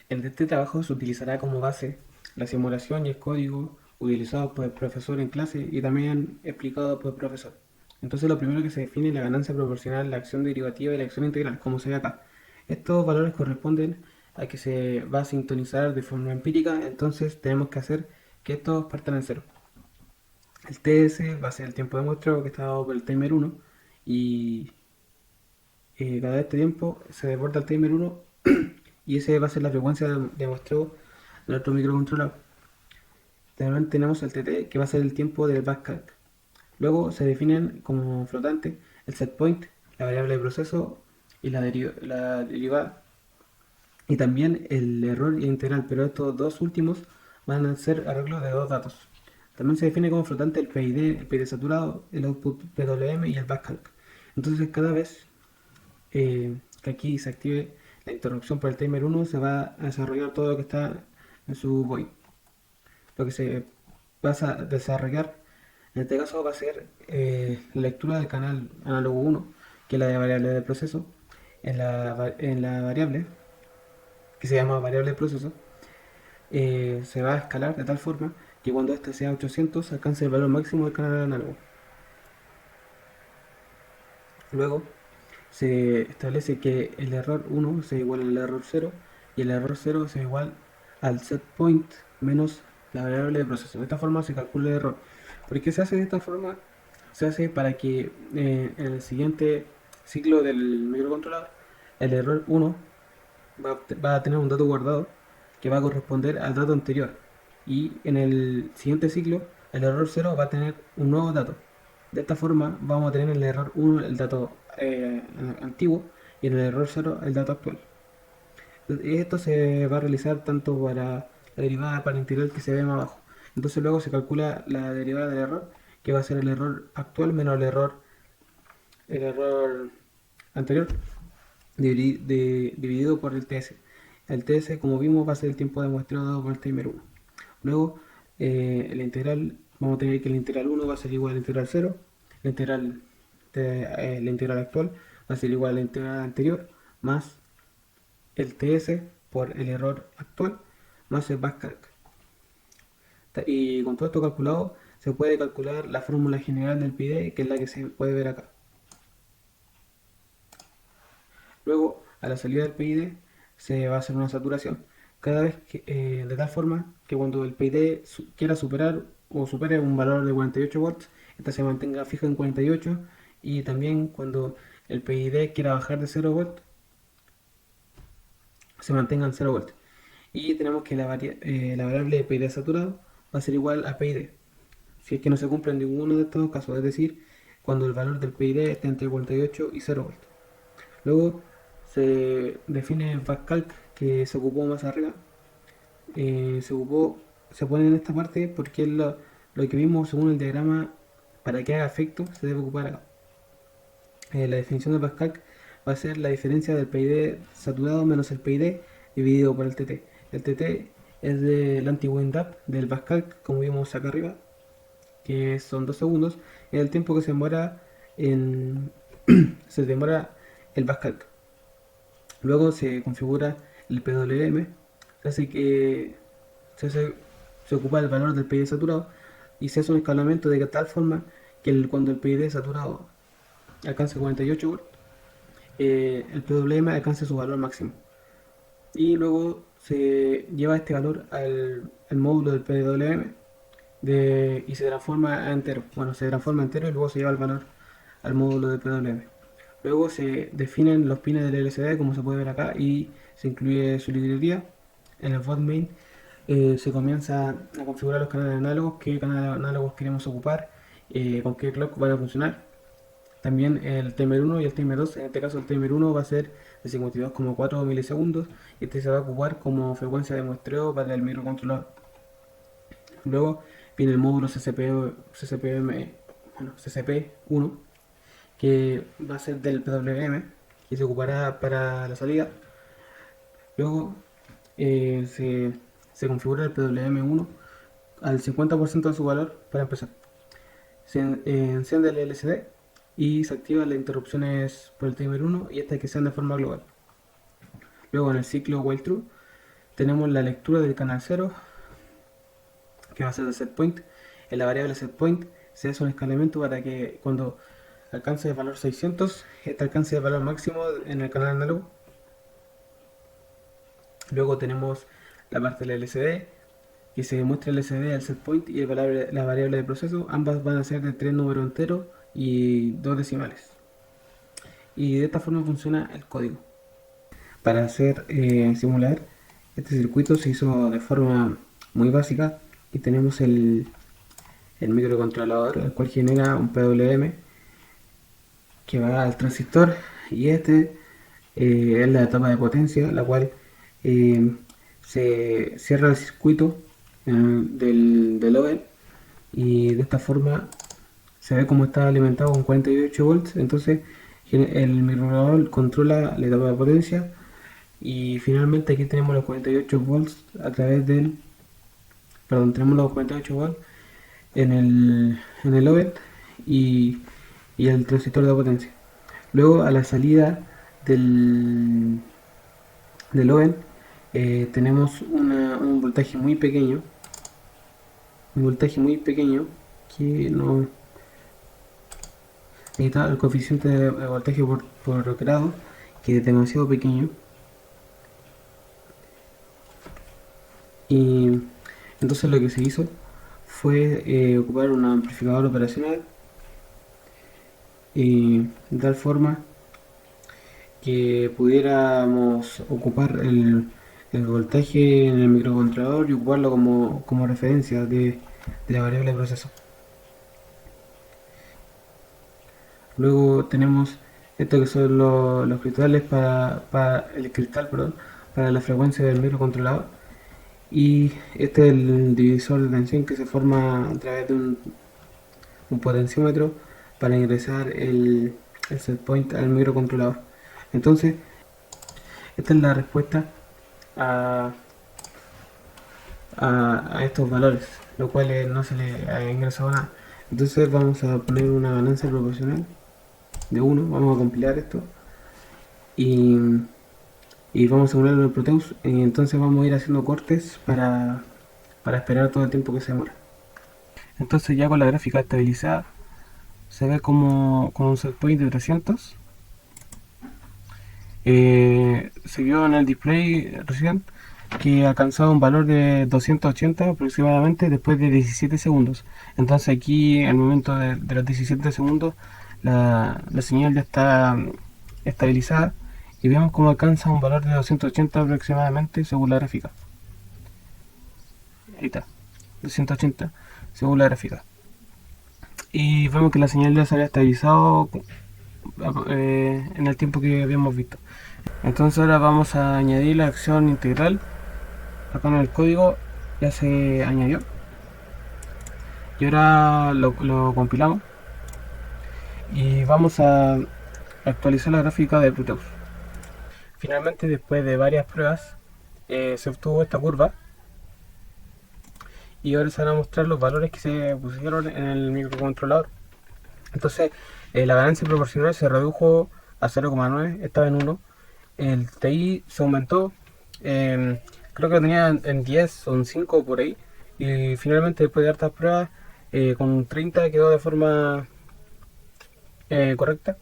En este trabajo se utilizará como base la simulación y el código utilizado por el profesor en clase y también explicado por el profesor. Entonces lo primero que se define es la ganancia proporcional, la acción derivativa y la acción integral, como se ve acá. Estos valores corresponden a que se va a sintonizar de forma empírica, entonces tenemos que hacer que estos partan en cero. El TS va a ser el tiempo de muestreo que está dado por el timer 1 y cada este tiempo se desborda el timer 1 y ese va a ser la frecuencia de muestreo de nuestro microcontrolador. También tenemos el TT que va a ser el tiempo del backcalc. Luego se definen como flotante el setpoint, la variable de proceso y la derivada y también el error integral, pero estos dos últimos van a ser arreglos de dos datos. También se define como flotante el PID saturado, el output PWM y el backcalc. Entonces cada vez que aquí se active la interrupción por el timer 1 se va a desarrollar todo lo que está en su void. Lo que se va a desarrollar en este caso va a ser la lectura del canal análogo 1, que es la de variable de proceso, en la variable que se llama variable de proceso, se va a escalar de tal forma que cuando este sea 800 alcance el valor máximo del canal análogo. Luego se establece que el error 1 sea igual al error 0 y el error 0 sea igual al set point menos la variable de proceso. De esta forma se calcula el error. ¿Por qué se hace de esta forma? Se hace para que en el siguiente ciclo del microcontrolador el error 1 va a tener un dato guardado que va a corresponder al dato anterior. Y en el siguiente ciclo, el error 0 va a tener un nuevo dato. De esta forma, vamos a tener en el error 1 el dato antiguo y en el error 0 el dato actual. Esto se va a realizar tanto para la derivada para el integral que se ve más abajo. Entonces luego se calcula la derivada del error, que va a ser el error actual menos el error anterior, dividido por el TS. El TS, como vimos, va a ser el tiempo de muestreo dado por el timer 1. Luego, el integral, vamos a tener que el integral 1 va a ser igual al integral 0, la integral actual va a ser igual a la integral anterior, más el TS por el error actual, más el backcalc. Y con todo esto calculado, se puede calcular la fórmula general del PID, que es la que se puede ver acá. Luego, a la salida del PID se va a hacer una saturación. Cada vez que, de tal forma que cuando el PID quiera superar o supere un valor de 48 volts, esta se mantenga fija en 48 y también cuando el PID quiera bajar de 0 volts, se mantenga en 0 volts. Y tenemos que la variable de PID saturado va a ser igual a PID. Si es que no se cumple en ninguno de estos casos, es decir, cuando el valor del PID esté entre 48 y 0 volts. Luego se define el backcalc que se ocupó más arriba. Se pone en esta parte porque es lo que vimos según el diagrama. Para que haga efecto se debe ocupar acá. La definición de Pascal va a ser la diferencia del PID saturado menos el PID dividido por el TT. El TT es del anti-wind-up del Pascal, como vimos acá arriba, que son 2 segundos, es el tiempo que se demora en se demora el Pascal. Luego se configura el PWM, se hace que se, hace- se ocupa el valor del PID saturado y se hace un escalamiento de tal forma que cuando el PID saturado alcance 48 volts, el PWM alcance su valor máximo. Y luego se lleva este valor al módulo del PWM y se transforma a entero. Bueno, se transforma a entero y luego se lleva el valor al módulo de PWM. Luego se definen los pines del LCD como se puede ver acá y se incluye su librería. En el bot main se comienza a configurar los canales análogos, qué canales análogos queremos ocupar, con qué clock van a funcionar. También el timer 1 y el timer 2, en este caso el timer 1 va a ser de 52,4 milisegundos y este se va a ocupar como frecuencia de muestreo para el microcontrolador. Luego viene el módulo CCP1, que va a ser del PWM, que se ocupará para la salida. Luego se configura el PWM1 al 50% de su valor para empezar. Se enciende el LCD y se activan las interrupciones por el timer 1 y estas que sean de forma global. Luego en el ciclo while true tenemos la lectura del canal 0, que va a ser el setPoint. En la variable setPoint se hace un escalamiento para que cuando alcance el valor 600, este alcance el valor máximo en el canal análogo. Luego tenemos la parte del LCD, que se muestra el LCD, el setPoint y la variable de proceso. Ambas van a ser de 3 números enteros y 2 decimales. Y de esta forma funciona el código. Para hacer simular este circuito se hizo de forma muy básica y tenemos el microcontrolador, el cual genera un PWM que va al transistor, y este es la etapa de potencia, la cual se cierra el circuito del OVEL, y de esta forma se ve como está alimentado con 48 volts. Entonces el microcontrolador controla la etapa de potencia, y finalmente aquí tenemos los 48 volts a través del, perdón, tenemos los 48 volts en el OVEL y el transistor de potencia. Luego, a la salida del OVEL tenemos un voltaje muy pequeño, que no necesita el coeficiente de voltaje por grado, que es demasiado pequeño. Y entonces lo que se hizo fue ocupar un amplificador operacional, y de tal forma que pudiéramos ocupar el voltaje en el microcontrolador y ocuparlo como referencia de la variable de proceso. Luego tenemos esto que son los cristales para el cristal, perdón, para la frecuencia del microcontrolador, y este es el divisor de tensión que se forma a través de un potenciómetro para ingresar el setpoint al microcontrolador. Entonces, esta es la respuesta a, estos valores, los cuales no se le ha ingresado nada. Entonces vamos a poner una ganancia proporcional de 1, vamos a compilar esto y vamos a simularlo en el Proteus, y entonces vamos a ir haciendo cortes para esperar todo el tiempo que se demora. Entonces, ya con la gráfica estabilizada, se ve como con un setpoint de 300. Se vio en el display recién que alcanzaba un valor de 280 aproximadamente después de 17 segundos. Entonces aquí, en el momento de los 17 segundos, la señal ya está estabilizada, y vemos cómo alcanza un valor de 280 aproximadamente según la gráfica. Ahí está, 280 según la gráfica. Y vemos que la señal ya se había estabilizado en el tiempo que habíamos visto. Entonces ahora vamos a añadir la acción integral. Acá en el código ya se añadió, y ahora lo compilamos y vamos a actualizar la gráfica de Proteus. Finalmente, después de varias pruebas, se obtuvo esta curva, y ahora se van a mostrar los valores que se pusieron en el microcontrolador. Entonces la ganancia proporcional se redujo a 0,9, estaba en 1. El TI se aumentó, creo que lo tenía en 10 o en 5 por ahí, y finalmente, después de hartas pruebas, con 30 quedó de forma correcta,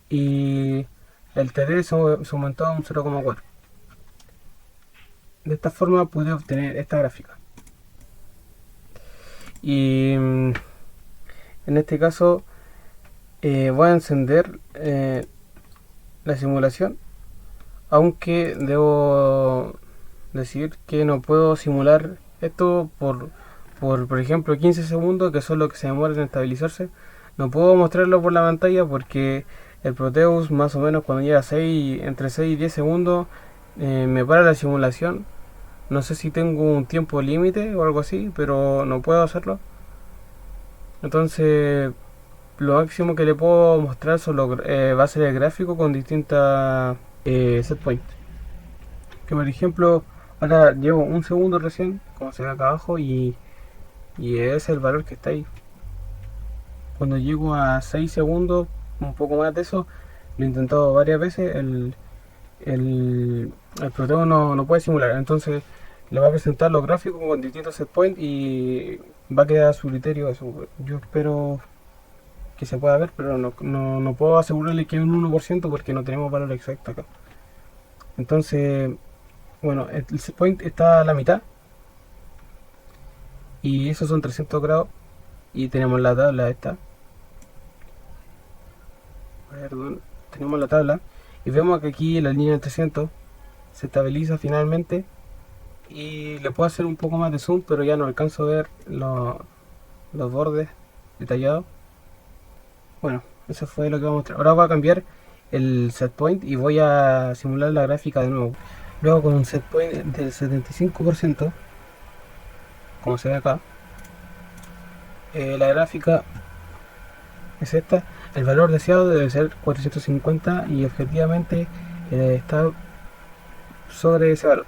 y el TD se aumentó a un 0,4. De esta forma pude obtener esta gráfica, y en este caso voy a encender la simulación, aunque debo decir que no puedo simular esto por ejemplo 15 segundos, que son lo que se demora en estabilizarse. No puedo mostrarlo por la pantalla porque el Proteus, más o menos cuando llega a entre 6 y 10 segundos, me para la simulación. No sé si tengo un tiempo límite o algo así, pero no puedo hacerlo. Entonces lo máximo que le puedo mostrar va a ser el gráfico con distintas setpoints. Que por ejemplo, ahora llevo un segundo recién, como se ve acá abajo, y es el valor que está ahí. Cuando llego a 6 segundos, un poco más de eso, lo he intentado varias veces, el Proteo no puede simular. Entonces le va a presentar los gráficos con distintos set points y va a quedar a su criterio eso. Yo espero que se pueda ver, pero no puedo asegurarle que es un 1% porque no tenemos valor exacto acá. Entonces, bueno, el set point está a la mitad y esos son 300 grados y tenemos la tabla esta. Perdón, tenemos la tabla y vemos que aquí la línea de 300 se estabiliza finalmente y le puedo hacer un poco más de zoom, pero ya no alcanzo a ver los bordes detallados. Bueno, eso fue lo que voy a mostrar. Ahora voy a cambiar el set point y voy a simular la gráfica de nuevo. Luego con un set point del 75%, como se ve acá, la gráfica es esta. El valor deseado debe ser 450 y objetivamente está sobre ese valor.